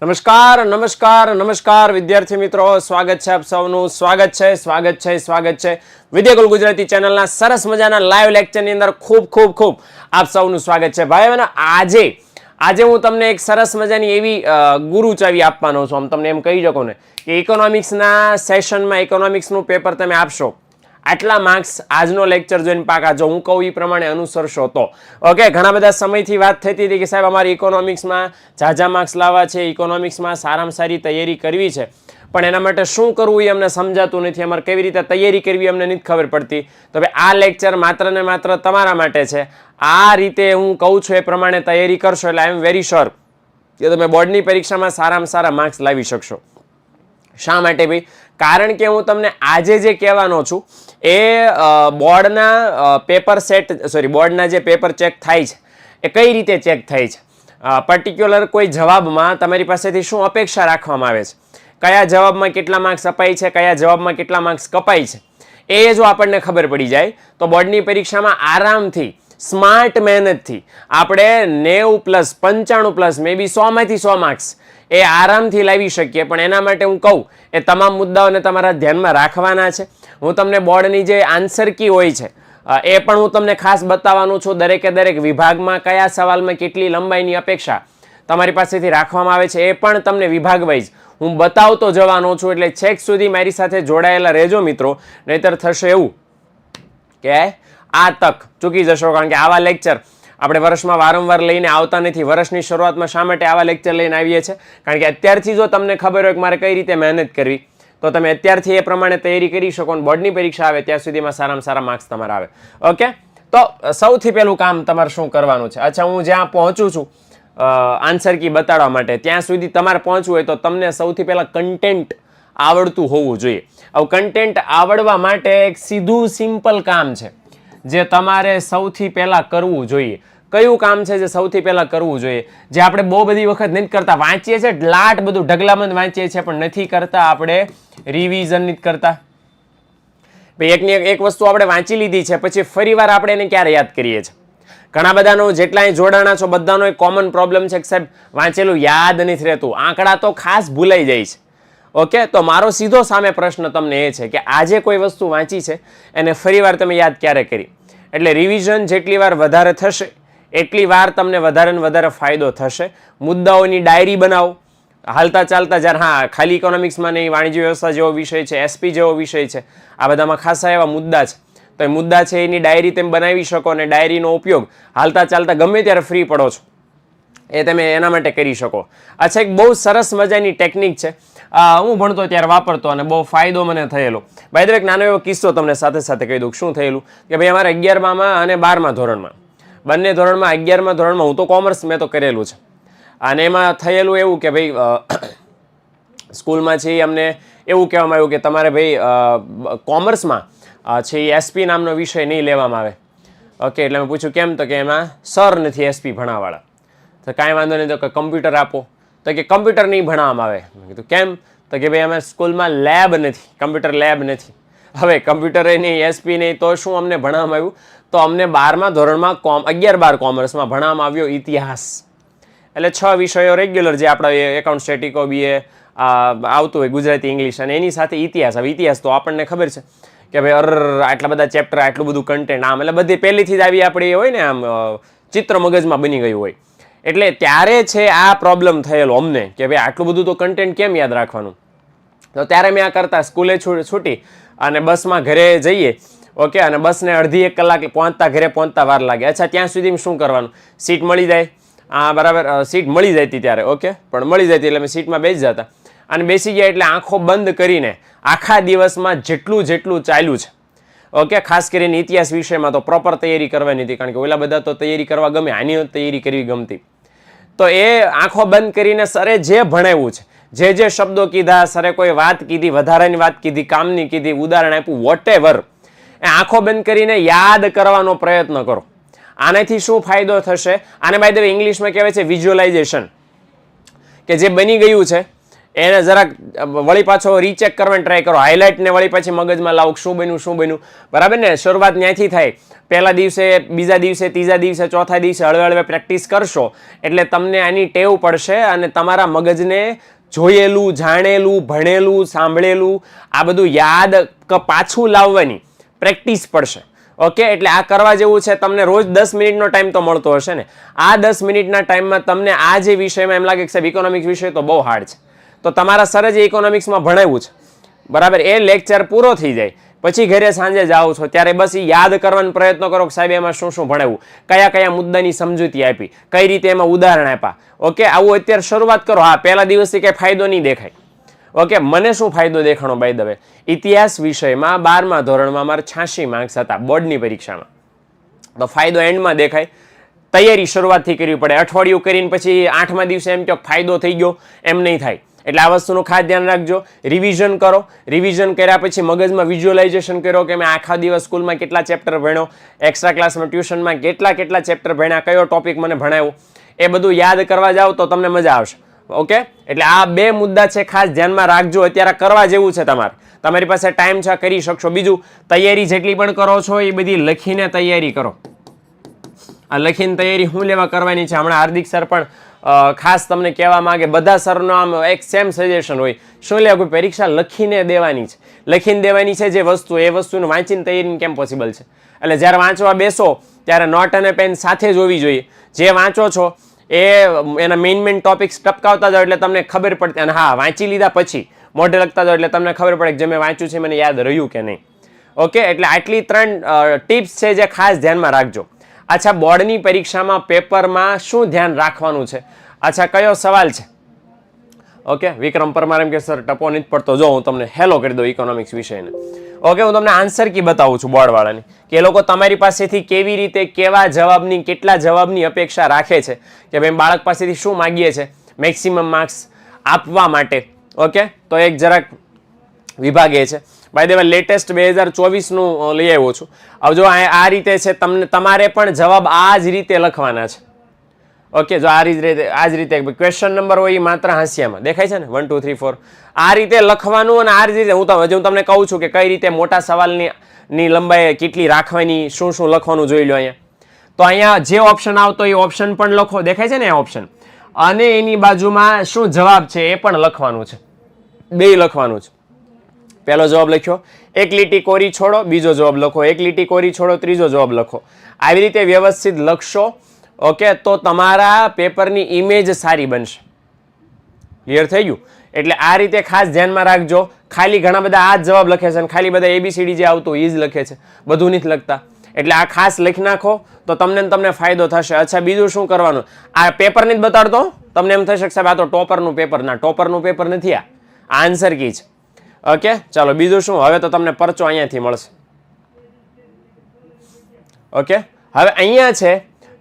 નમસ્કાર નમસ્કાર નમસ્કાર વિદ્યાર્થી મિત્રો, સ્વાગત છે આપ સૌનું. સ્વાગત છે વિદ્યાકુલ ગુજરાતી ચેનલના સરસ મજાના લાઈવ લેક્ચરની અંદર ખૂબ આપ સૌનું સ્વાગત છે. ભાઈ બહેનો, આજે હું તમને એક સરસ મજાની એવી ગુરુ ચાવી આપવાનો છું. આમ તમને એમ કહી શકો ને કે ઇકોનોમિક્સના સેશનમાં ઇકોનોમિક્સનું પેપર તમે આપશો, આટલા માર્ક્સ આજનો લેક્ચર જોઈને પાકા, જો હું કહું એ પ્રમાણે અનુસરશો તો. ઓકે, ઘણા બધા સમયથી વાત થતી હતી કે સાહેબ અમારે ઇકોનોમિક્સમાં ઝાઝા માર્ક્સ લાવવા છે, ઇકોનોમિક્સમાં સારામાં સારી તૈયારી કરવી છે, પણ એના માટે શું કરવું એ અમને સમજાતું નથી, અમારે કેવી રીતે તૈયારી કરવી અમને નથી ખબર પડતી. તો ભાઈ આ લેક્ચર માત્ર ને માત્ર તમારા માટે છે. આ રીતે હું કહું છું એ પ્રમાણે તૈયારી કરશો એટલે આઈ એમ વેરી શ્યોર કે તમે બોર્ડની પરીક્ષામાં સારામાં સારા માર્ક્સ લાવી શકશો. શા માટે ભાઈ? કારણ કે હું તમને આજે જે કહેવાનો છું એ બોર્ડના બોર્ડના જે પેપર ચેક થાય છે એ કઈ રીતે ચેક થાય છે, પર્ટિક્યુલર કોઈ જવાબમાં તમારી પાસેથી શું અપેક્ષા રાખવામાં આવે છે, કયા જવાબમાં કેટલા માર્ક્સ અપાય છે, કયા જવાબમાં કેટલા માર્ક્સ કપાય છે, એ જો આપણને ખબર પડી જાય તો બોર્ડની પરીક્ષામાં આરામથી સ્માર્ટ મહેનતથી આપણે 90+, 95+, મે બી 100માંથી 100 માર્ક્સ એ આરામથી લાવી શકીએ. પણ એના માટે હું કહું એ તમામ મુદ્દાઓને તમારા ધ્યાનમાં રાખવાના છે. હું તમને બોર્ડની જે આન્સર કી હોય છે એ પણ હું તમને ખાસ બતાવવાનું છું. દરેકે દરેક વિભાગમાં કયા સવાલમાં કેટલી લંબાઈની અપેક્ષા તમારી પાસેથી રાખવામાં આવે છે એ પણ તમને વિભાગ વાઇઝ હું બતાવતો જવાનો છું. એટલે છેક સુધી મારી સાથે જોડાયેલા રહેજો મિત્રો, નહીતર થશે એવું કે આ તક ચૂકી જશો. કારણ કે આવા લેક્ચર આપણે વર્ષમાં વારંવાર લઈને આવતા નથી. વર્ષની શરૂઆતમાં શા માટે આવા લેક્ચર લઈને આવીએ છીએ? કારણ કે અત્યારથી જો તમને ખબર હોય કે મારે કઈ રીતે મહેનત કરવી તો તમે અત્યારથી એ પ્રમાણે તૈયારી કરી શકો અને બોર્ડની પરીક્ષા આવે ત્યાં સુધીમાં સારામાં સારા માર્ક્સ તમારા આવે. ઓકે, તો સૌથી પહેલું કામ તમારે શું કરવાનું છે? અચ્છા, હું જ્યાં પહોંચું છું આન્સર કી બતાડવા માટે, ત્યાં સુધી તમારે પહોંચવું હોય તો તમને સૌથી પહેલાં કન્ટેન્ટ આવડતું હોવું જોઈએ. હવે કન્ટેન્ટ આવડવા માટે એક સીધું સિમ્પલ કામ છે જે તમારે સૌથી પહેલાં કરવું જોઈએ. કયું કામ છે જે સૌથી પહેલાં કરવું જોઈએ? જે આપણે બહુ બધી વખત નથી કરતા, વાંચીએ છીએ લાટ બધું ઢગલામંદ વાંચીએ છીએ પણ નથી કરતા આપણે રિવિઝન નથી કરતા. એકની એક વસ્તુ આપણે વાંચી લીધી છે પછી ફરીવાર આપણે એને ક્યારે યાદ કરીએ છીએ? ઘણા બધાનો જેટલા જોડાણા છો બધાનો એક કોમન પ્રોબ્લેમ છે કે સાહેબ વાંચેલું યાદ નથી રહેતું, આંકડા તો ખાસ ભૂલાઈ જાય છે. ઓકે, તો મારો સીધો સામે પ્રશ્ન તમને એ છે કે આજે કોઈ વસ્તુ વાંચી છે એને ફરીવાર તમે યાદ ક્યારે કરી? એટલે રિવિઝન જેટલી વાર વધારે થશે એટલી વાર તમને વધારે ને વધારે ફાયદો થશે. મુદ્દાઓની ડાયરી બનાવો હાલતા ચાલતા. જ્યારે ખાલી ઇકોનોમિક્સમાં નહીં, વાણિજ્ય વ્યવસ્થા જેવો વિષય છે, એસપી જેવો વિષય છે, આ બધામાં ખાસા એવા મુદ્દા છે. તો એ મુદ્દા છે એની ડાયરી તમે બનાવી શકો અને ડાયરીનો ઉપયોગ હાલતા ચાલતા ગમે ત્યારે ફ્રી પડો છો એ તમે એના માટે કરી શકો. અચ્છા, એક બહુ સરસ મજાની ટેકનિક છે, હું ભણતો ત્યારે વાપરતો અને બહુ ફાયદો મને થયેલો. બાય ધ વે, એક નાનો એવો કિસ્સો તમને સાથે સાથે કહી દઉં. શું થયેલું કે ભાઈ અમારે 11મા અને 12મા ધોરણમાં, બંને ધોરણમાં, 11મા ધોરણમાં હું તો કોમર્સ મેં તો કરેલું છે, અને એમાં થયેલું એવું કે ભાઈ સ્કૂલમાં છે અમને એવું કહેવામાં આવ્યું કે તમારે ભાઈ કોમર્સમાં છે એ એસપી નામનો વિષય નહીં લેવામાં આવે. ઓકે, એટલે મેં પૂછ્યું કેમ? તો કે એમાં સર નથી એસપી ભણાવવાળા. તો કાંઈ વાંધો નહીં, તો કે કમ્પ્યુટર આપો. તો કે કમ્પ્યુટર નહીં ભણાવવામાં આવે. મેં કીધું કેમ? તો કે ભાઈ અમે સ્કૂલમાં લેબ નથી, કમ્પ્યુટર લેબ નથી. હવે કમ્પ્યુટર નહીં, એસપી નહીં, તો શું અમને ભણાવવામાં આવ્યું? તો અમને 12મા ધોરણમાં 11-12 કોમર્સમાં ભણાવવામાં આવ્યો ઇતિહાસ. એટલે 6 વિષયો રેગ્યુલર જે આપણા એકાઉન્ટ સ્ટેટિકો બીએ આવતું હોય, ગુજરાતી, ઇંગ્લિશ, અને એની સાથે ઇતિહાસ. હવે ઇતિહાસ તો આપણને ખબર છે કે ભાઈ આટલા બધા ચેપ્ટર, આટલું બધું કન્ટેન્ટ, આમ એટલે બધી પહેલીથી જ આવી આપણી હોય ને, આમ ચિત્ર મગજમાં બની ગયું હોય. એટલે ત્યારે છે આ પ્રોબ્લેમ થયેલો અમને કે ભાઈ આટલું બધું તો કન્ટેન્ટ કેમ યાદ રાખવાનું? તો ત્યારે મેં આ કરતા સ્કૂલે છૂટી અને બસમાં ઘરે જઈએ. ઓકે, અને બસને અડધી 1 કલાક ઘરે પહોંચતા વાર લાગે. અચ્છા, ત્યાં સુધી શું કરવાનું? સીટ મળી જાય, બરાબર, સીટ મળી જતી ત્યારે. ઓકે, પણ મળી જતી એટલે અમે સીટમાં બેસી જતા અને બેસી ગયા એટલે આંખો બંધ કરીને આખા દિવસમાં જેટલું ચાલ્યું છે, ઓકે, ખાસ કરીને ઇતિહાસ વિષયમાં તો પ્રોપર તૈયારી કરવાની હતી. કારણ કે ઓલા બધા તો તૈયારી કરવા ગમે, આની તૈયારી કરવી ગમતી. તો એ આંખો બંધ કરીને સરે જે ભણાવ્યું છે, જે શબ્દો કીધા, સરે કોઈ વાત કીધી, વધારાની વાત કીધી, કામની કીધી, ઉદાહરણ આપ્યું, વોટ એવર, એ આંખો બંધ કરીને યાદ કરવાનો પ્રયત્ન કરો. આનાથી શું ફાયદો થશે? આને બાય ધ વે ઇંગ્લિશમાં કહેવાય છે વિઝ્યુઅલાઇઝેશન, કે જે બની ગયું છે એને જરાક વળી પાછો રીચેક કરવાની ટ્રાય કરો, હાઇલાઇટને વળી પાછી મગજમાં લાવો શું બન્યું, બરાબર ને? શરૂઆત ત્યાંથી થાય. પહેલા દિવસે, બીજા દિવસે, ત્રીજા દિવસે, ચોથા દિવસે હળવે પ્રેક્ટિસ કરશો એટલે તમને આની ટેવ પડશે અને તમારા મગજને જોયેલું, જાણેલું, ભણેલું, સાંભળેલું આ બધું યાદ પાછું લાવવાની પ્રેક્ટિસ પડશે. ઓકે, એટલે આ કરવા જેવું છે. તમને રોજ 10 મિનિટનો ટાઈમ તો મળતો હશે ને? આ 10 મિનિટના ટાઈમમાં તમને આ જે વિષયમાં એમ લાગે કે સાહેબ ઇકોનોમિક્સ વિષય તો બહુ હાર્ડ છે, તો તમારા સરે જે ઇકોનોમિક્સમાં ભણાવ્યું છે, બરાબર, એ લેક્ચર પૂરો થઈ જાય પછી ઘરે સાંજે જાઓ છો ત્યારે બસ એ યાદ કરવાનો પ્રયત્ન કરો કે સાહેબ એમાં શું શું ભણાવ્યું, કયા કયા મુદ્દાની સમજૂતી આપી, કઈ રીતે એમાં ઉદાહરણ આપ્યા. ઓકે, આવું અત્યારે શરૂઆત કરો. હા, પહેલા દિવસથી કંઈ ફાયદો નહીં દેખાય. ઓકે, મને શું ફાયદો દેખાણો? બાય ધ વે, ઇતિહાસ વિષયમાં 12મા ધોરણમાં મારે 86 માર્ક્સ હતા બોર્ડની પરીક્ષામાં. તો ફાયદો એન્ડમાં દેખાય. તૈયારી શરૂઆતથી કરવી પડે. અઠવાડિયું કરીને પછી 8મા દિવસે એમ કહો ફાયદો થઈ ગયો, એમ નહીં થાય. એટલે આ વસ્તુનું ખાસ ધ્યાન રાખજો. રિવિઝન કરો. રિવિઝન કર્યા પછી મગજમાં વિઝ્યુઅલાઇઝેશન કરો કે મેં આખા દિવસ સ્કૂલમાં કેટલા ચેપ્ટર ભણ્યો, એક્સ્ટ્રા ક્લાસમાં ટ્યુશનમાં કેટલા ચેપ્ટર ભણ્યા, કયો ટોપિક મને ભણાવ્યો, એ બધું યાદ કરવા જાઓ તો તમને મજા આવશે. ઓકે, એટલે આ 2 મુદ્દા છે, ખાસ ધ્યાનમાં રાખજો. અત્યારે કરવા જેવું છે તમારે, તમારી પાસે ટાઈમ છે, કરી શકશો. બીજું, તૈયારી જેટલી પણ કરો છો એ બધી લખીને તૈયારી કરો. આ લખીને તૈયારી શું લેવા કરવાની છે? હમણાં હાર્દિક સર પણ ખાસ તમને કહેવા માંગે, બધા સરનો આમ એક સેમ સજેશન હોય, શું લેવા? કોઈ પરીક્ષા લખીને દેવાની છે, લખીને દેવાની છે જે વસ્તુ, એ વસ્તુને વાંચીને તૈયારી કેમ પોસિબલ છે? એટલે જ્યારે વાંચવા બેસો ત્યારે નોટ અને પેન સાથે જ હોવી જોઈએ. જે વાંચો છો એ એના મેઇન ટોપિક્સ ટપકાવતા જાઓ એટલે તમને ખબર પડતી. અને હા, વાંચી લીધા પછી મોઢે લખતા જાઓ એટલે તમને ખબર પડે કે જે મેં વાંચ્યું છે મને યાદ રહ્યું કે નહીં. ઓકે, એટલે આટલી 3 ટિપ્સ છે જે ખાસ ધ્યાનમાં રાખજો. અચ્છા, બોર્ડની પરીક્ષામાં પેપરમાં શું ધ્યાન રાખવાનું છે? અચ્છા, કયો સવાલ છે? ઓકે, વિક્રમ પરમાર એમ કે સર ટપો નથી પડતો. જો હું તમને હેલો કરી દઉં ઇકોનોમિક્સ વિષયને. ઓકે, હું તમને આન્સર કી બતાવું છું બોર્ડવાળાની, કે એ લોકો તમારી પાસેથી કેવી રીતે, કેવા જવાબની, કેટલા જવાબની અપેક્ષા રાખે છે, કે ભાઈ બાળક પાસેથી શું માગીએ છે મેક્સિમમ માર્ક્સ આપવા માટે. ઓકે, તો એક જરાક વિભાગ એ છે. બાય ધ વે, લેટેસ્ટ 2024નું લઈ આવ્યો છું. હવે જો આ રીતે છે, તમારે પણ જવાબ આ જ રીતે લખવાના છે. ઓકે, જો આ જ રીતે ક્વેશ્ચન નંબર હોય એ માત્ર હાંસિયામાં દેખાય છે ને, 1 2 3 4 આ રીતે લખવાનું. અને આ રીતે હું તમને કહું છું કે કઈ રીતે મોટા સવાલની લંબાઈ કેટલી રાખવાની, શું શું લખવાનું જોઈ લો અહીંયા. તો અહીંયા જે ઓપ્શન આવતો એ ઓપ્શન પણ લખો, દેખાય છે ને આ ઓપ્શન, અને એની બાજુમાં શું જવાબ છે એ પણ લખવાનું છે. 2 લખવાનું છે. પહેલો જવાબ લખ્યો, એક લીટી કોરી છોડો, બીજો જવાબ લખો, એક લીટી કોરી છોડો, ત્રીજો જવાબ લખો. આવી રીતે વ્યવસ્થિત લખશો. ઓકે, તો તમારા પેપરની ઇમેજ સારી બનશે. ક્લિયર થઈ ગયું? એટલે આ રીતે ખાસ ધ્યાનમાં રાખજો. ખાલી ઘણા બધા આ જ જવાબ લખે છે અને ખાલી બધા ABCD જે આવતું એ જ લખે છે, બધું નથી લખતા. એટલે આ ખાસ લખી નાખો તો તમને ફાયદો થશે. અચ્છા, બીજું શું કરવાનું? આ પેપર નથી બતાડતો, તમને એમ થઈ શકશે આ તો ટોપરનું પેપર. ના, ટોપરનું પેપર નથી, આ આન્સર કી છે. ઓકે, ચાલો બીજું શું? હવે તો તમને પરચો અહીંયાથી મળશે. ઓકે, હવે અહીંયા છે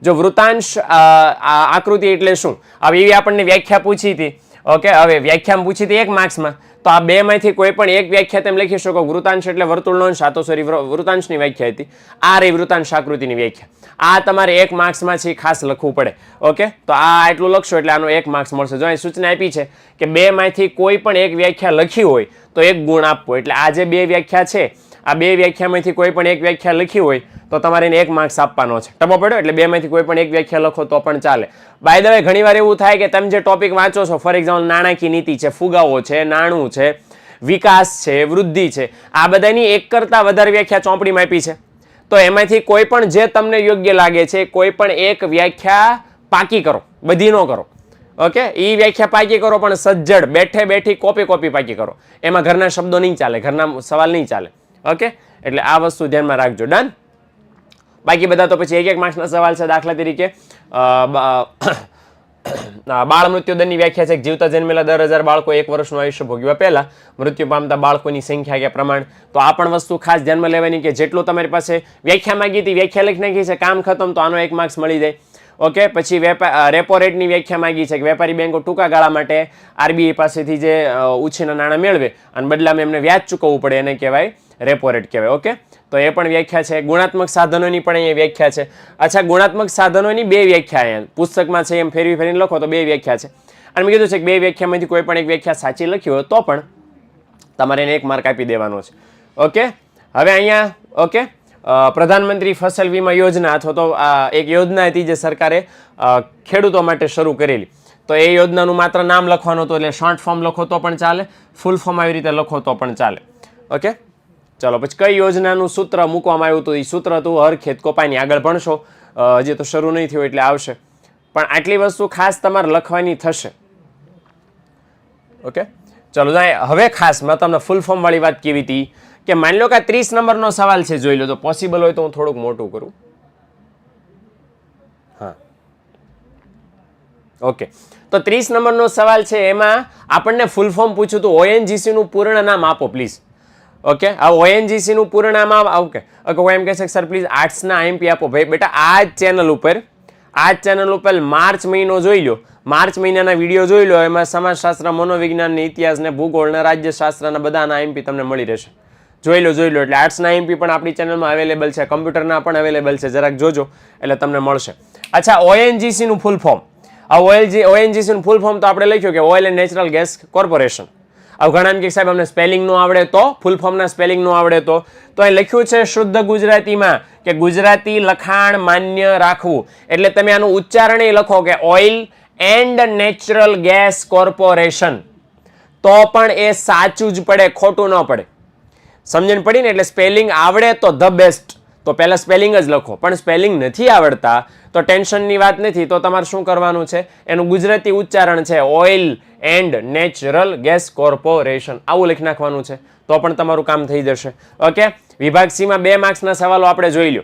જો વૃતાંશ આકૃતિ એટલે શું? હવે એવી આપણને વ્યાખ્યા પૂછી હતી. ઓકે, હવે વ્યાખ્યા પૂછી હતી 1 માર્ક્સમાં, તો આ 2 માંથી કોઈ પણ એક વ્યાખ્યા તમે લખી શકો. વૃતાંશ એટલે વર્તુળનો અંશ, આ તો સોરી વૃતાંશની વ્યાખ્યા હતી. આ રહી વૃતાંશ આકૃતિની વ્યાખ્યા. આ તમારે 1 માર્ક્સમાં છે, ખાસ લખવું પડે. ઓકે, તો આ એટલું લખશો એટલે આનો 1 માર્ક્સ મળશે. જો અહીં સૂચના આપી છે કે 2 માંથી કોઈ પણ એક વ્યાખ્યા લખી હોય તો 1 ગુણ આપવો. એટલે આ જે 2 વ્યાખ્યા છે, આ 2 વ્યાખ્યામાંથી કોઈ પણ એક વ્યાખ્યા લખી હોય તો તમારે એને 1 માર્ક્સ આપવાનો છે. ટપો પડ્યો એટલે 2 માંથી કોઈ પણ એક વ્યાખ્યા લખો તો પણ ચાલે. બાય ધ વે, ઘણીવાર એવું થાય કે તમે જે ટોપિક વાંચો છો, ફોર એક્ઝામ્પલ નાણાકીય નીતિ છે, ફુગાવો છે, નાણું છે, વિકાસ છે, વૃદ્ધિ છે, આ બધાની એક કરતા વધારે વ્યાખ્યા ચોપડીમાં આપી છે. તો એમાંથી કોઈ પણ જે તમને યોગ્ય લાગે છે, કોઈ પણ એક વ્યાખ્યા પાકી કરો, બધી ન કરો. ઓકે, એ વ્યાખ્યા પાકી કરો પણ સજ્જડ બેઠી કોપી પાકી કરો. એમાં ઘરના શબ્દો નહીં ચાલે, ઘરના સવાલ નહીં ચાલે. ઓકે, એટલે આ વસ્તુ ધ્યાનમાં રાખજો. ડન? બાકી બધા તો પછી 1 માર્ક્સના સવાલ છે. દાખલા તરીકે બાળ મૃત્યુદરની વ્યાખ્યા છે કે જીવતા જન્મેલા 10,000 બાળકો 1 વર્ષનું આયુષ્ય ભોગવ્યા પહેલા મૃત્યુ પામતા બાળકોની સંખ્યા કે પ્રમાણ. તો આ પણ વસ્તુ ખાસ ધ્યાનમાં લેવાની કે જેટલું તમારી પાસે વ્યાખ્યા માંગી હતી, વ્યાખ્યા લખી નાખી છે, કામ ખતમ, તો આનો 1 માર્ક્સ મળી જાય. ઓકે, પછી રેપો રેટની વ્યાખ્યા માંગી છે કે વેપારી બેંકો ટૂંકા ગાળા માટે RBI પાસેથી જે ઉછીના નાણાં મેળવે અને બદલામાં એમને વ્યાજ ચૂકવવું પડે એને કહેવાય રેપો રેટ કહેવાય. ઓકે, તો એ પણ વ્યાખ્યા છે. ગુણાત્મક સાધનોની પણ અહીંયા વ્યાખ્યા છે. અચ્છા, ગુણાત્મક સાધનોની 2 વ્યાખ્યા અહીંયા પુસ્તકમાં છે, એમ ફેરવીને લખો તો 2 વ્યાખ્યા છે. અને મેં કીધું છે કે બે વ્યાખ્યામાંથી કોઈ પણ એક વ્યાખ્યા સાચી લખી હોય તો પણ તમારે એને 1 માર્ક આપી દેવાનો છે. ઓકે, હવે અહીંયા ઓકે પ્રધાનમંત્રી ફસલ વીમા યોજના અથવા તો એક યોજના હતી જે સરકારે ખેડૂતો માટે શરૂ કરેલી. તો એ યોજનાનું માત્ર નામ લખવાનું હતું, એટલે શોર્ટ ફોર્મ લખો તો પણ ચાલે, ફૂલ ફોર્મ આવી રીતે લખો તો પણ ચાલે. ઓકે, ચલો પછી કઈ યોજનાનું સૂત્ર મૂકવામાં આવ્યું હતું? એ સૂત્ર હતું હર ખેત કો પાણી. આગળ ભણશો, હજી તો શરૂ નહીં થયું એટલે આવશે, પણ આટલી વસ્તુ ખાસ તમારે લખવાની થશે. ઓકે, ચલો હવે ખાસ મેં તમને ફૂલ ફોર્મ વાળી વાત કેવી હતી કે માની લો કે 30 નંબરનો સવાલ છે, જોઈ લો. તો પોસિબલ હોય તો હું થોડુંક મોટું કરું. હા, ઓકે, તો 30 નંબરનો સવાલ છે, એમાં આપણને ફૂલ ફોર્મ પૂછ્યું હતું ONGC નું પૂર્ણ નામ આપો પ્લીઝ. ઓકે, આ ONGC નું પૂર્ણ નામ ઓકે ઓકે હું એમ કહે છે સર પ્લીઝ આર્ટ્સના IMP આપો. ભાઈ બેટા આ જ ચેનલ ઉપર માર્ચ મહિનો જોઈ લો, માર્ચ મહિનાના વિડીયો જોઈ લો. એમાં સમાજશાસ્ત્ર, મનોવિજ્ઞાન, ઇતિહાસ ને ભૂગોળ ને રાજ્યશાસ્ત્રના બધાના IMP તમને મળી રહેશે. જોઈ લો. એટલે આર્ટ્સના IMP પણ આપણી ચેનલમાં અવેલેબલ છે, કમ્પ્યુટરના પણ અવેલેબલ છે, જરાક જોજો એટલે તમને મળશે. અચ્છા, ONGC નું ફૂલ ફોર્મ. આ ONGC નું ફૂલ ફોર્મ તો આપણે લખ્યું કે oil and natural gas corporation. હવે ઘણા એમ કે સાહેબ અમને સ્પેલિંગ નો આવડે તો, ફૂલ ફોર્મના સ્પેલિંગ નો આવડે તો અહીં લખ્યું છે શુદ્ધ ગુજરાતીમાં કે ગુજરાતી લખાણ માન્ય રાખવું. એટલે તમે આનું ઉચ્ચારણ લખો કે oil and natural gas corporation, તો પણ એ સાચું જ પડે, ખોટું ન પડે. સમજણ પડી ને? એટલે સ્પેલિંગ આવડે તો ધ બેસ્ટ, તો પહેલા સ્પેલિંગ જ લખો. પણ સ્પેલિંગ નથી આવડતા તો ટેન્શનની વાત નથી. તો તમારે શું કરવાનું છે? એનું ગુજરાતી ઉચ્ચારણ છે oil and natural gas corporation, આવું લખી નાખવાનું છે, તો પણ તમારું કામ થઈ જશે. ઓકે, વિભાગ સી માં 2 માર્ક્સના સવાલો આપણે જોઈ લો.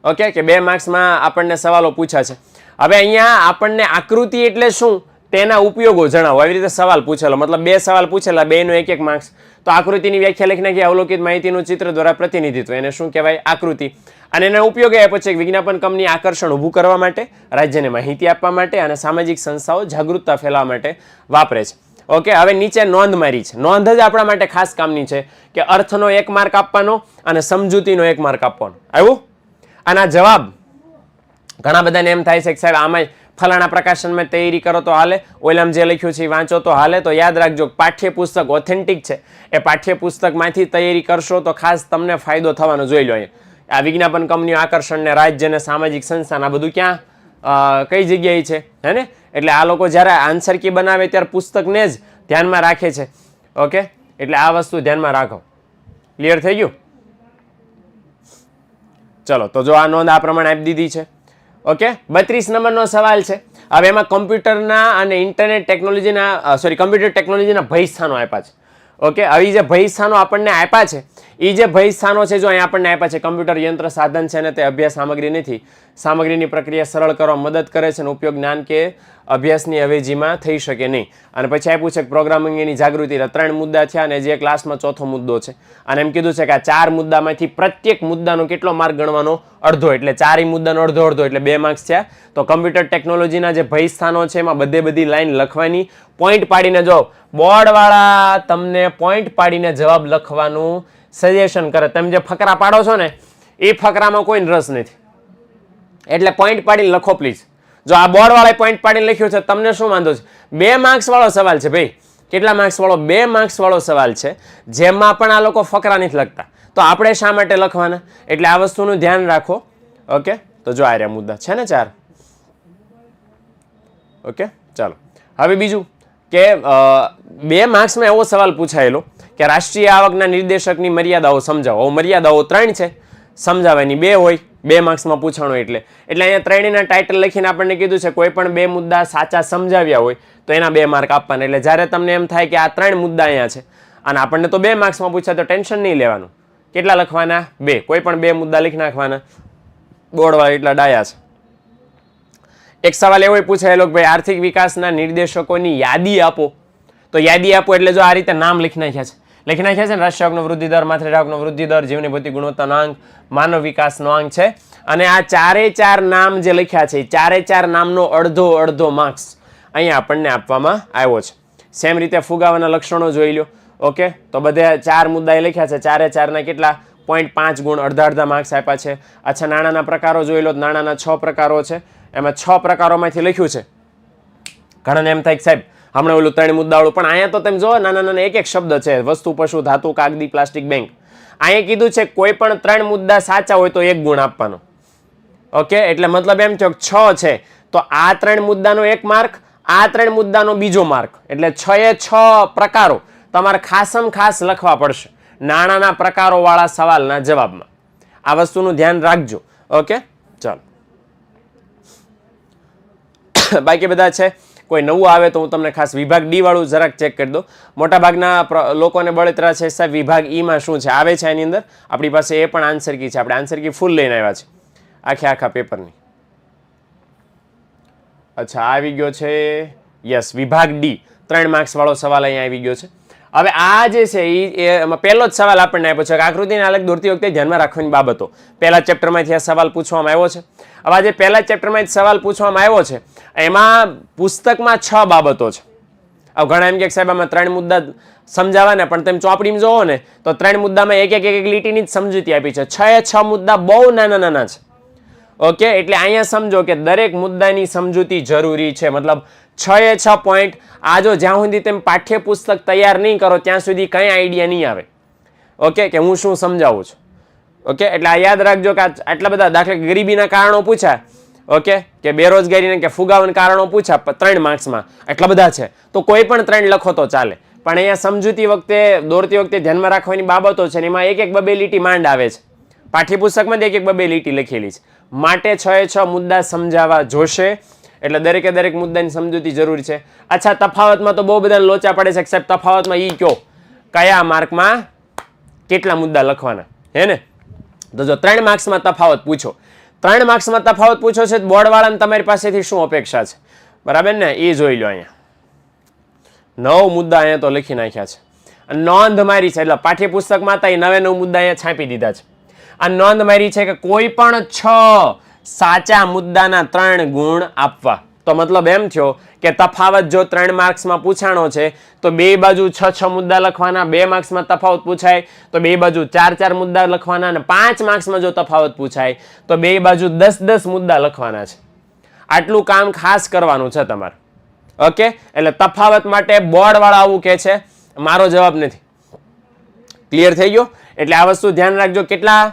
ઓકે, કે 2 માર્ક્સમાં આપણને સવાલો પૂછ્યા છે. હવે અહીંયા આપણને આકૃતિ એટલે શું તેના ઉપયોગો જણાવો, આવી રીતે સવાલ પૂછેલો, મતલબ 2 સવાલ પૂછેલા, 2 નો 1-1 માર્ક્સ. તો આકૃતિની વ્યાખ્યા લખી નાખી, અવલોકિત માહિતીનું ચિત્ર દ્વારા પ્રતિનિધિત્વ, એને શું કહેવાય? આકૃતિ. અને એના ઉપયોગ એ પછી વિજ્ઞાપન કંપની આકર્ષણ ઊભું કરવા માટે, રાજ્યને માહિતી આપવા માટે અને સામાજિક સંસ્થાઓ જાગૃતતા ફેલાવવા માટે વાપરે છે. ઓકે, હવે નીચે નોંધ મારી છે. નોંધ જ આપણા માટે ખાસ કામની છે કે અર્થનો 1 માર્ક આપવાનો અને સમજૂતીનો 1 માર્ક આપવાનો. આવ્યું? આના જવાબ ઘણા બધાને એમ થાય છે કે સાહેબ આમાં ફલાણા પ્રકાશનમાં તૈયારી કરો તો હાલે, ઓલામ જે લખ્યું છે એ વાંચો તો હાલે. તો યાદ રાખજો, પાઠ્યપુસ્તક ઓથેન્ટિક છે, એ પાઠ્યપુસ્તકમાંથી તૈયારી કરશો તો ખાસ તમને ફાયદો થવાનો. જોઈ લો અહીંયા આ વિજ્ઞાપન કંપનીઓ આકર્ષણને, રાજ્ય ને સામાજિક સંસ્થાના બધું ક્યાં કઈ જગ્યાએ છે, હે ને? એટલે આ લોકો જ્યારે આન્સર કી બનાવે ત્યારે પુસ્તકને જ ધ્યાનમાં રાખે છે. ઓકે, એટલે આ વસ્તુ ધ્યાનમાં રાખો. ક્લિયર થઈ ગયું? ચલો, તો જો આ નોંધ આ પ્રમાણે આપી દીધી છે. ઓકે, 32 નંબરનો સવાલ છે. હવે એમાં કમ્પ્યુટરના અને ઇન્ટરનેટ ટેકનોલોજીના કમ્પ્યુટર ટેકનોલોજીના ભય સ્થાનો આપ્યા છે. ઓકે, આવી જે ભય સ્થાનો આપણને આપ્યા છે, એ જે ભય સ્થાનો છે જો અહીં આપણને આપ્યા છે, કમ્પ્યુટર યંત્ર સાધન છે ને તે અભ્યાસ સામગ્રી નથી, સામગ્રીની પ્રક્રિયા સરળ કરવા મદદ કરે છે અને ઉપયોગ જ્ઞાન કે અભ્યાસની અવેજીમાં થઈ શકે નહીં. અને પછી આપ્યું છે પ્રોગ્રામિંગ એની જાગૃતિ. 3 મુદ્દા થયા અને જે ક્લાસમાં 4થો મુદ્દો છે. અને એમ કીધું છે કે આ 4 મુદ્દામાંથી પ્રત્યેક મુદ્દાનો કેટલો માર્ક ગણવાનો? અડધો. એટલે 4 મુદ્દાનો અડધો એટલે 2 માર્ક્સ થયા. તો કમ્પ્યુટર ટેકનોલોજીના જે ભય સ્થાનો છે એમાં બધી લાઈન લખવાની, પોઈન્ટ પાડીને જો બોર્ડવાળા તમને પોઈન્ટ પાડીને જવાબ લખવાનું સજેશન કરે. તમે જે ફકરા પાડો છો ને એ ફકરામાં કોઈને રસ નથી, એટલે પોઈન્ટ પાડીને લખો પ્લીઝ. જો આ બોર્ડવાળાએ પોઈન્ટ પાડીને લખ્યું છે, તમને શું વાંધો છે? 2 માર્ક્સ વાળો સવાલ છે ભાઈ. કેટલા માર્ક્સ વાળો? 2 માર્ક્સ વાળો સવાલ છે, જેમાં પણ આ લોકો ફકરા નથી લખતા. તો આપણે શા માટે લખવાના? એટલે આ વસ્તુનું ધ્યાન રાખો. ઓકે, તો જો આ રહ્યા મુદ્દા છે ને 4. ઓકે, ચાલો હવે બીજું કે 2 માર્ક્સમાં એવો સવાલ પૂછાયેલો કે રાષ્ટ્રીય આવકના નિર્દેશકની મર્યાદાઓ સમજાવો. મર્યાદાઓ 3 છે, સમજાવવાની 2 હોય. 2 માર્ક્સમાં પૂછાણો એટલે અહીંયા 3ના ટાઇટલ લખીને આપણને કીધું છે કોઈ પણ 2 મુદ્દા સાચા સમજાવ્યા હોય તો એના 2 માર્ક આપવાના. એટલે જ્યારે તમને એમ થાય કે આ 3 મુદ્દા અહીંયા છે અને આપણને તો 2 માર્ક્સમાં પૂછ્યા તો ટેન્શન નહીં લેવાનું. કેટલા લખવાના? 2. કોઈ પણ 2 મુદ્દા લખી નાખવાના. બોર્ડવાળા એટલા ડાયા છે. એક સવાલ એવો પૂછાયેલો કે ભાઈ આર્થિક વિકાસના નિર્દેશકોની યાદી આપો. તો યાદી આપો એટલે જો આ રીતે નામ લખી નાખ્યા છે ને, રાષ્ટ્રીય આવકનો વૃદ્ધિ દર, માથાદીઠ આવકનો વૃદ્ધિ દર, જીવની ભૌતિક ગુણવત્તાનો આંક, માનવ વિકાસનો આંક છે. અને આ 4 નામ જે લખ્યા છે, 4 નામનો અડધો માર્ક્સ અહીંયા આપણને આપવામાં આવ્યો છે. સેમ રીતે ફુગાવાના લક્ષણો જોઈ લો. ઓકે, તો બધા 4 મુદ્દાએ લખ્યા છે, 4ના કેટલા? 0.5 ગુણ, અડધા માર્ક્સ આપ્યા છે. અચ્છા, નાણાંના પ્રકારો જોઈ લો. નાણાંના 6 પ્રકારો છે, એમાં 6 પ્રકારોમાંથી લખ્યું છે ઘણાને એમ થાય કે સાહેબ હમણાં ઓલું 3 મુદ્દાવાળું, પણ અહીંયા તો તમે જો નાના નાના એક એક શબ્દ છે, વસ્તુ, પશુ, ધાતુ, કાગદી, પ્લાસ્ટિક, બેંક. અહીંયા કીધું છે કોઈ પણ 3 મુદ્દા સાચા હોય તો 1 ગુણ આપવાનો. ઓકે, એટલે મતલબ એમ થયો કે 6 છે તો આ 3 મુદ્દાનો 1 માર્ક, આ 3 મુદ્દાનો બીજો માર્ક, એટલે 6 એ 6 પ્રકારો તમારે ખાસમ ખાસ લખવા પડશે નાણાના પ્રકારો વાળા સવાલના જવાબમાં. આ વસ્તુનું ધ્યાન રાખજો. ઓકે, ચાલો. બાકી બધા છે. કોઈ નવું આવે તો હું તમને ખાસ વિભાગ ડી વાળું જરાક ચેક કરી દઉં. મોટા ભાગના લોકોને બળતરા છે સાહેબ વિભાગ ઈ માં શું છે આવે છે એની અંદર. આપણી પાસે એ પણ આન્સર કી છે, આપણે આન્સર કી ફૂલ લઈને આવ્યા છે આખા પેપરની. અચ્છા, આવી ગયો છે. યસ, વિભાગ ડી 3 માર્ક્સ વાળો સવાલ અહીંયા આવી ગયો છે. હવે આ જે છે એ પહેલો જ સવાલ આપણને આપ્યો છે કે આકૃતિને આલેખ દોરતી વખતે ધ્યાનમાં રાખવાની બાબતો. પહેલા ચેપ્ટરમાંથી આ સવાલ પૂછવામાં આવ્યો છે. હવે આજે પહેલા ચેપ્ટરમાં સવાલ પૂછવામાં આવ્યો છે એમાં પુસ્તકમાં 6 બાબતો છે. હવે ઘણા એમ કે સાહેબ આમાં 3 મુદ્દા સમજાવવાના, પણ તમે ચોપડીમાં જોવો ને તો 3 મુદ્દામાં એક લીટીની જ સમજૂતી આપી છે. 6 એ 6 મુદ્દા બહુ નાના છે. ઓકે, એટલે અહીંયા સમજો કે દરેક મુદ્દાની સમજૂતી જરૂરી છે. મતલબ 6 એ 6 પોઈન્ટ. આ જો જ્યાં સુધી તમે પાઠ્યપુસ્તક તૈયાર નહીં કરો ત્યાં સુધી કંઈ આઈડિયા નહીં આવે. ઓકે, કે હું શું સમજાવું છું. ઓકે, એટલે આ યાદ રાખજો કે આટલા બધા દાખલા ગરીબીના કારણો પૂછ્યા, ઓકે, કે બેરોજગારીના કે ફુગાવાના કારણો પૂછ્યા 3 માર્ક્સમાં, એટલા બધા છે તો કોઈ પણ 3 લખો તો ચાલે. પણ અહીંયા સમજૂતી વખતે દોરતી વખતે ધ્યાનમાં રાખવાની બાબતો છે ને એમાં એક 2 લીટી માંડ આવે છે. પાઠ્યપુસ્તકમાં જ એક 2 લીટી લખેલી છે. માટે 6 એ 6 મુદ્દા સમજાવવા જોશે. એટલે દરેકે દરેક મુદ્દાની સમજૂતી જરૂરી છે. અચ્છા, તફાવતમાં તો બહુ બધા લોચા પડે છે સાહેબ. તફાવતમાં ઈ કયો કયા માર્કમાં કેટલા મુદ્દા લખવાના, હે ને? તો જો 3 માર્ક્સમાં તફાવત પૂછો, 3 માર્ક્સમાં તફાવત પૂછો છે બોર્ડ વાળાને તમારી પાસેથી શું અપેક્ષા છે, બરાબર ને? એ જોઈ લો. અહીંયા 9 મુદ્દા અહીંયા તો લખી નાખ્યા છે. નોંધ મારી છે, એટલે પાઠ્યપુસ્તકમાં હતા એ 9 મુદ્દા અહીંયા છાપી દીધા છે. આ નોંધ મારી છે કે કોઈ પણ 6 સાચા મુદ્દાના 3 ગુણ આપવા. તો મતલબ એમ થયો કે તફાવત જો 3 માર્ક્સમાં પૂછાણો છે તો બે બાજુ 6 મુદ્દા લખવાના. 2 માર્ક્સમાં તફાવત પૂછાય તો બે બાજુ 4 મુદ્દા લખવાના. અને 5 માર્ક્સમાં જો તફાવત પૂછાય તો બે બાજુ 10 મુદ્દા લખવાના છે. આટલું કામ ખાસ કરવાનું છે તમારે. ઓકે, એટલે તફાવત માટે બોર્ડ વાળા આવું કહે છે, મારો જવાબ નથી. ક્લિયર થઈ ગયો? એટલે આ વસ્તુ ધ્યાન રાખજો. કેટલા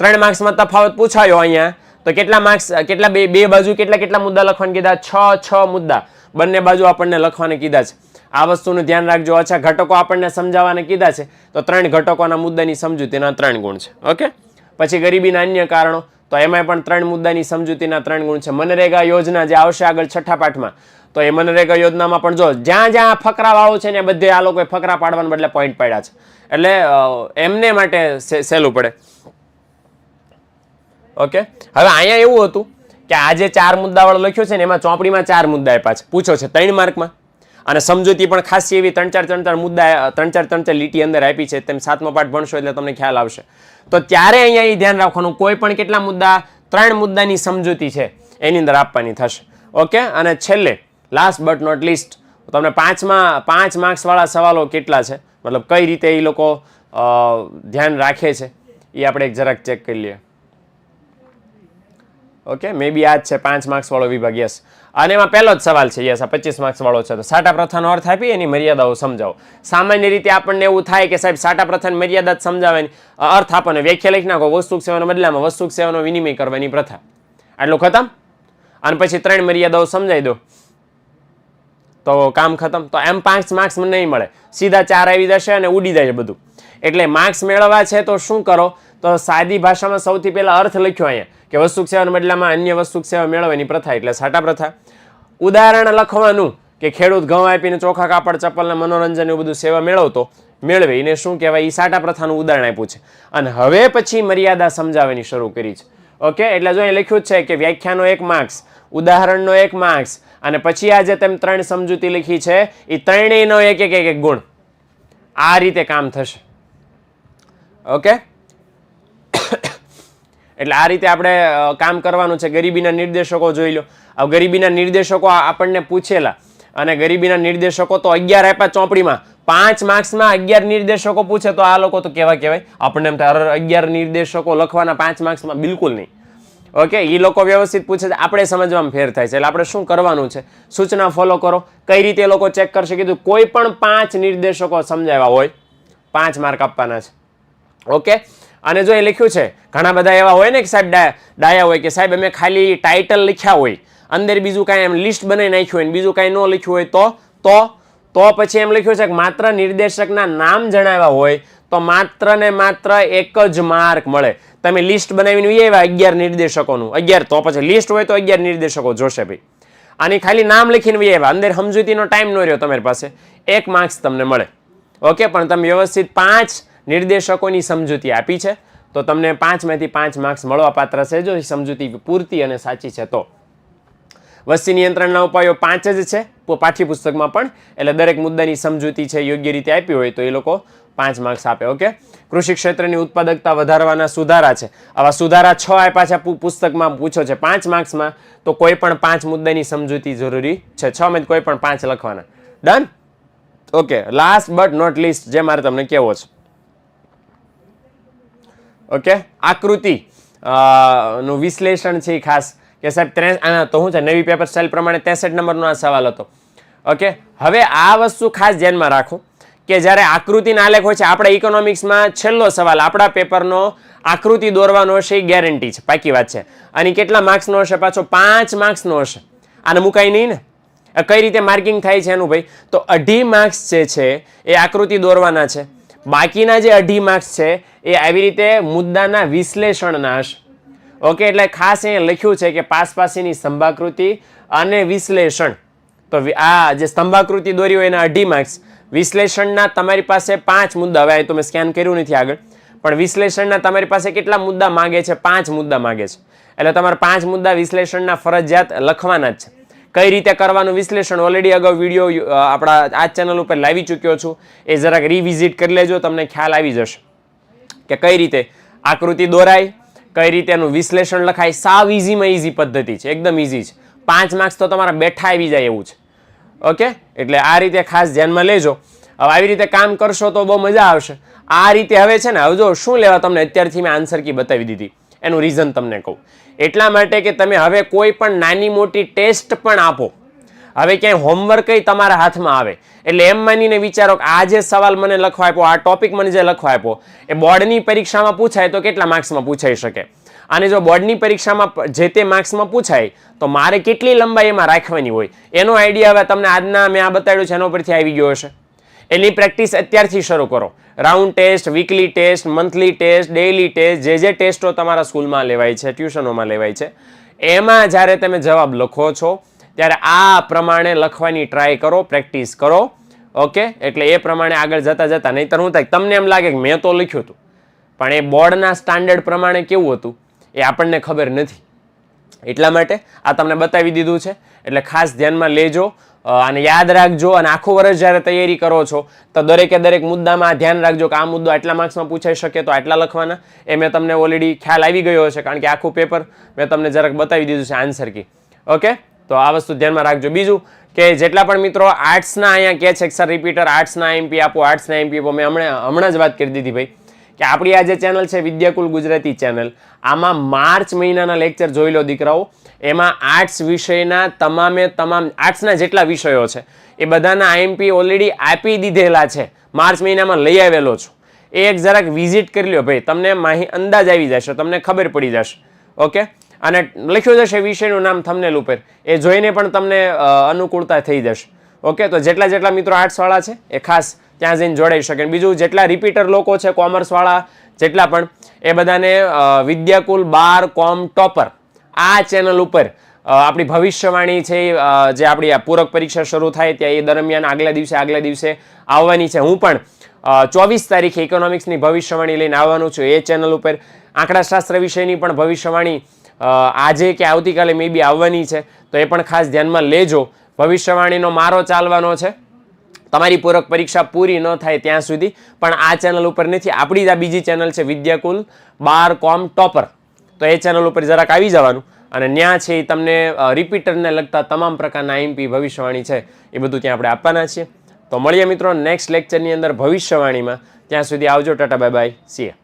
3 માર્ક્સમાં તફાવત પૂછાયો અહીંયા તો કેટલા માર્ક્સ, કેટલા બે બાજુ કેટલા મુદ્દા લખવાના કીધા? 6 મુદ્દા બંને બાજુ આપણને લખવાને કીધા છે. આ વસ્તુનું ધ્યાન રાખજો. અચ્છા, ઘટકો આપણને સમજાવવાને કીધા છે તો 3 ઘટકોના મુદ્દાની સમજૂતીના 3 ગુણ છે. ઓકે, પછી ગરીબીના અન્ય કારણો તો એમાં પણ 3 મુદ્દાની સમજૂતીના 3 ગુણ છે. મનરેગા યોજના જે આવશે આગળ 6ઠા પાઠમાં, તો એ મનરેગા યોજનામાં પણ જો જ્યાં ફકરા વાળો છે ને બધે આ લોકોએ ફકરા પાડવાને બદલે પોઈન્ટ પાડ્યા છે. એટલે એમને માટે સહેલું પડે. ઓકે, હવે અહીંયા એવું હતું કે આ જે 4 મુદ્દા વાળો લખ્યો છે ને એમાં ચોપડીમાં 4 મુદ્દા આપ્યા છે, પૂછો છે 3 માર્કમાં. અને સમજૂતી પણ ખાસી એવી 3-4 મુદ્દા 3-4 લીટી અંદર આપી છે. તમે 7મો પાઠ ભણશો એટલે તમને ખ્યાલ આવશે. તો ત્યારે અહીંયા એ ધ્યાન રાખવાનું કોઈ પણ કેટલા મુદ્દા, 3 મુદ્દાની સમજૂતી છે એની અંદર આપવાની થશે. ઓકે, અને છેલ્લે લાસ્ટ બટ નોટ લીસ્ટ તમને 5 માર્ક્સ વાળા સવાલો કેટલા છે, મતલબ કઈ રીતે એ લોકો ધ્યાન રાખે છે એ આપણે એક જરાક ચેક કરી લઈએ. ઓકે, મે બી આ જ છે 5 માર્ક્સ વાળો વિભાગ. યસ, અને એમાં પહેલો જ સવાલ છે. યસ, આ 25 માર્ક્સ વાળો છે. તો સાટા પ્રથાનો અર્થ આપી એની મર્યાદાઓ સમજાવો. સામાન્ય રીતે આપણને એવું થાય કે સાહેબ સાટા પ્રથાની મર્યાદા સમજાવે, અર્થ આપણને વ્યાખ્યા લખી નાખો, વસ્તુક સેવાનો બદલામાં વસ્તુક સેવાનો વિનિમય કરવાની પ્રથા. આટલું ખતમ. અને પછી 3 મર્યાદાઓ સમજાવી દો તો કામ ખતમ. તો એમ 5 માર્ક્સ મને નહીં મળે, સીધા 4 આવી જશે અને ઉડી જાય બધું. એટલે માર્ક્સ મેળવવા છે તો શું કરો, તો સાદી ભાષામાં સૌથી પહેલા અર્થ લખ્યો અહીંયા કે વસ્તુક સેવાના બદલામાં અન્ય વસ્તુક સેવા મેળવવાની પ્રથા, એટલે સાટા પ્રથા. ઉદાહરણ લખવાનું કે ખેડૂત ઘઉં આપીને ચોખા કાપડ ચપ્પલના મનોરંજન એવું બધું સેવા મેળવે એને શું કહેવાય, એ સાટા પ્રથાનું ઉદાહરણ આપ્યું છે. અને હવે પછી મર્યાદા સમજાવવાની શરૂ કરી છે. ઓકે, એટલે જો અહીં લખ્યું છે કે વ્યાખ્યાનો 1 માર્ક્સ, ઉદાહરણનો 1 માર્ક્સ, અને પછી આ જે તમે 3 સમજૂતી લખી છે એ ત્રણેયનો એક ગુણ. આ રીતે કામ થશે. ઓકે, એટલે આ રીતે આપણે કામ કરવાનું છે. ગરીબીના નિર્દેશકો જોઈ લો. આ ગરીબીના નિર્દેશકો આપણને પૂછેલા, અને ગરીબીના નિર્દેશકો તો 11 આપ્યા ચોપડીમાં. 5 માર્ક્સમાં 11 નિર્દેશકો પૂછે તો આ લોકો તો કેવા કહેવાય આપણને એમ થાય 11 નિર્દેશકો લખવાના 5 માર્ક્સમાં, બિલકુલ નહીં. ઓકે, એ લોકો વ્યવસ્થિત પૂછે છે, આપણે સમજવામાં ફેર થાય છે. એટલે આપણે શું કરવાનું છે, સૂચના ફોલો કરો. કઈ રીતે એ લોકો ચેક કરશે કીધું, કોઈ પણ 5 નિર્દેશકો સમજાવ્યા હોય 5 માર્ક આપવાના છે. ઓકે, અને જો એ લખ્યું છે, ઘણા બધા એવા હોય ને કે સાહેબ ડાયા હોય કે સાહેબ અમે ખાલી ટાઇટલ લખ્યા હોય, અંદર બીજું કાંઈ એમ લિસ્ટ બનાવી નાખ્યું હોય, બીજું કાંઈ ન લખ્યું હોય તો પછી એમ લખ્યું છે કે માત્ર નિર્દેશકના નામ જણાવ્યા હોય તો માત્ર ને માત્ર 1 જ માર્ક મળે. તમે લિસ્ટ બનાવીને આવ્યા 11 નિર્દેશકોનું, 11 તો પછી લિસ્ટ હોય તો 11 નિર્દેશકો જોશે ભાઈ. અને ખાલી નામ લખીને આવ્યા, અંદર સમજૂતીનો ટાઈમ ન રહ્યો તમારી પાસે, 1 માર્ક્સ તમને મળે. ઓકે, પણ તમે વ્યવસ્થિત 5 નિર્દેશકોની સમજૂતી આપી છે તો તમને 5 માંથી 5 માર્ક્સ મળવા પાત્ર છે, જો સમજૂતી પૂરતી અને સાચી છે તો. વસ્તી નિયંત્રણના ઉપાયો 5 જ છે પાઠ્યપુસ્તકમાં પણ, એટલે દરેક મુદ્દાની સમજૂતી છે યોગ્ય રીતે આપી હોય તો એ લોકો 5 માર્ક્સ આપે. ઓકે, કૃષિ ક્ષેત્રની ઉત્પાદકતા વધારવાના સુધારા છે, આવા સુધારા 6 આપ્યા છે પુસ્તકમાં, પૂછો છે 5 માર્ક્સમાં, તો કોઈ પણ 5 મુદ્દાની સમજૂતી જરૂરી છે. 6 માંથી કોઈ પણ 5 લખવાના. Done. Okay, last but not least જે મારે તમને કહેવો છે. ઓકે, આકૃતિ નું વિશ્લેષણ છે ખાસ કે સાહેબ તો શું છે, નવી પેપર સ્ટાઇલ પ્રમાણે 63 નંબરનો આ સવાલ હતો. ઓકે, હવે આ વસ્તુ ખાસ ધ્યાનમાં રાખો કે જ્યારે આકૃતિના આલેખ હોય છે, આપણા ઇકોનોમિક્સમાં છેલ્લો સવાલ આપણા પેપરનો આકૃતિ દોરવાનો હશે, એ ગેરંટી છે, પાકી વાત છે. અને કેટલા માર્ક્સનો હશે પાછો? 5 માર્ક્સનો હશે. આને મુકાય નહીં ને. કઈ રીતે માર્કિંગ થાય છે એનું ભાઈ, તો 2.5 માર્ક્સ જે છે એ આકૃતિ દોરવાના છે, બાકીના જે 2.5 માર્ક્સ છે એ આવી રીતે મુદ્દાના વિશ્લેષણના હશે. ઓકે, એટલે ખાસ અહીંયા લખ્યું છે કે પાસપાસીની સ્તંભાકૃતિ અને વિશ્લેષણ. તો આ જે સ્તંભાકૃતિ દોરી હોય એના 2.5 માર્ક્સ, વિશ્લેષણના તમારી પાસે 5 મુદ્દા. હવે તો મેં સ્કેન કર્યું નથી આગળ, પણ વિશ્લેષણના તમારી પાસે કેટલા મુદ્દા માંગે છે? 5 મુદ્દા માંગે છે. એટલે તમારે 5 મુદ્દા વિશ્લેષણના ફરજિયાત લખવાના જ છે. કઈ રીતે કરવાનું વિશ્લેષણ ઓલરેડી અગાઉ વિડીયો આપણા આ ચેનલ ઉપર લાવી ચૂક્યો છું, એ જરાક રિવિઝિટ કરી લેજો, તમને ખ્યાલ આવી જશે કે કઈ રીતે આકૃતિ દોરાય, કઈ રીતે એનું વિશ્લેષણ લખાય. સાવ ઇઝીમાં ઇઝી પદ્ધતિ છે, એકદમ ઇઝી છે. 5 માર્ક્સ તો તમારા બેઠા આવી જાય એવું છે. ઓકે, એટલે આ રીતે ખાસ ધ્યાનમાં લેજો. હવે આવી રીતે કામ કરશો તો બહુ મજા આવશે. આ રીતે હવે છે ને, હવે જો શું લેવા, તમને અત્યારથી મેં આન્સર કી બતાવી દીધી, એનું રીઝન તમને કહું. એટલા માટે કે તમે હવે કોઈ પણ નાની મોટી ટેસ્ટ પણ આપો, હવે ક્યાંય હોમવર્ક કઈ તમારા હાથમાં આવે એટલે એમ માનીને વિચારો કે આ જે સવાલ મને લખવા આપ્યો, આ ટોપિક મને જે લખવા આપ્યો, એ બોર્ડની પરીક્ષામાં પૂછાય તો કેટલા માર્ક્સમાં પૂછાઈ શકે. અને જો બોર્ડની પરીક્ષામાં જે તે માર્ક્સમાં પૂછાય તો મારે કેટલી લંબાઈ એમાં રાખવાની હોય, એનો આઈડિયા હવે તમને આજના મેં આ બતાવ્યું છે એના પરથી આવી ગયો હશે. એની પ્રેક્ટિસ અત્યારથી શરૂ કરો. Round test, weekly test, monthly test, daily test, જે ટેસ્ટો તમારા સ્કૂલમાં લેવાય છે, ટ્યુશનોમાં લેવાય છે, એમાં જ્યારે તમે જવાબ લખો છો ત્યારે આ પ્રમાણે લખવાની ટ્રાય કરો, પ્રેક્ટિસ કરો. ઓકે, એટલે એ પ્રમાણે આગળ જતા નહીંતર શું થાય, તમને એમ લાગે કે મેં તો લખ્યું હતું પણ એ બોર્ડના સ્ટાન્ડર્ડ પ્રમાણે કેવું હતું એ આપણને ખબર નથી. એટલા માટે આ તમને બતાવી દીધું છે, એટલે ખાસ ધ્યાનમાં લેજો અને યાદ રાખજો. અને આખું વર્ષ જ્યારે તૈયારી કરો છો તો દરેકે દરેક મુદ્દામાં ધ્યાન રાખજો કે આ મુદ્દો આટલા માર્ક્સમાં પૂછાઈ શકે તો આટલા લખવાના. એ મેં તમને ઓલરેડી ખ્યાલ આવી ગયો હશે, કારણ કે આખું પેપર મેં તમને જરાક બતાવી દીધું છે આન્સર કી. ઓકે, તો આ વસ્તુ ધ્યાનમાં રાખજો. બીજું કે જેટલા પણ મિત્રો આર્ટ્સના અહીંયા કહે છે કે સર રિપીટર આર્ટ્સના એમપી આપો, આર્ટ્સના એમપી આપો, મેં હમણાં જ વાત કરી દીધી ભાઈ કે આપણી આ જે ચેનલ છે વિદ્યાકુલ ગુજરાતી ચેનલ, આમાં માર્ચ મહિનાના લેક્ચર જોઈ લો દીકરાઓ. એમાં આર્ટ્સ વિષયના તમામ આર્ટ્સના જેટલા વિષયો છે એ બધાના આઈએમપી ઓલરેડી આપી દીધેલા છે, માર્ચ મહિનામાં લઈ આવેલો છું. એ એક જરાક વિઝિટ કરી લો ભાઈ, તમને અંદાજ આવી જશે, તમને ખબર પડી જશે. ઓકે, અને લખ્યું જશે વિષયનું નામ થંબનેલ ઉપર, એ જોઈને પણ તમને અનુકૂળતા થઈ જશે. ઓકે, તો જેટલા મિત્રો આર્ટ્સવાળા છે એ ખાસ ત્યાં જઈને જોડાઈ શકે. બીજું જેટલા રિપીટર લોકો છે કોમર્સવાળા જેટલા પણ, એ બધાને વિદ્યાકુલ 12 કોમ ટોપર આ ચેનલ ઉપર આપણી ભવિષ્યવાણી છે, જે આપણી આ પૂરક પરીક્ષા શરૂ થાય ત્યાં એ દરમિયાન આગલા દિવસે આવવાની છે. હું પણ 24 તારીખે ઇકોનોમિક્સની ભવિષ્યવાણી લઈને આવવાનું છું એ ચેનલ ઉપર. આંકડાશાસ્ત્ર વિષયની પણ ભવિષ્યવાણી આજે કે આવતીકાલે મે બી આવવાની છે, તો એ પણ ખાસ ધ્યાનમાં લેજો. ભવિષ્યવાણીનો મારો ચાલવાનો છે તમારી પૂરક પરીક્ષા પૂરી ન થાય ત્યાં સુધી, પણ આ ચેનલ ઉપર નથી. આપણી આ બીજી ચેનલ છે વિદ્યાકુલ 12 કોમ ટોપર, તો એ ચેનલ ઉપર જરાક આવી જવાનું અને ત્યાં છે એ તમને રિપીટરને લગતા તમામ પ્રકારના આઈએમપી ભવિષ્યવાણી છે એ બધું ત્યાં આપણે આપવાના છીએ. તો મળીએ મિત્રો નેક્સ્ટ લેક્ચરની અંદર ભવિષ્યવાણીમાં. ત્યાં સુધી આવજો, Tata bye bye, C you.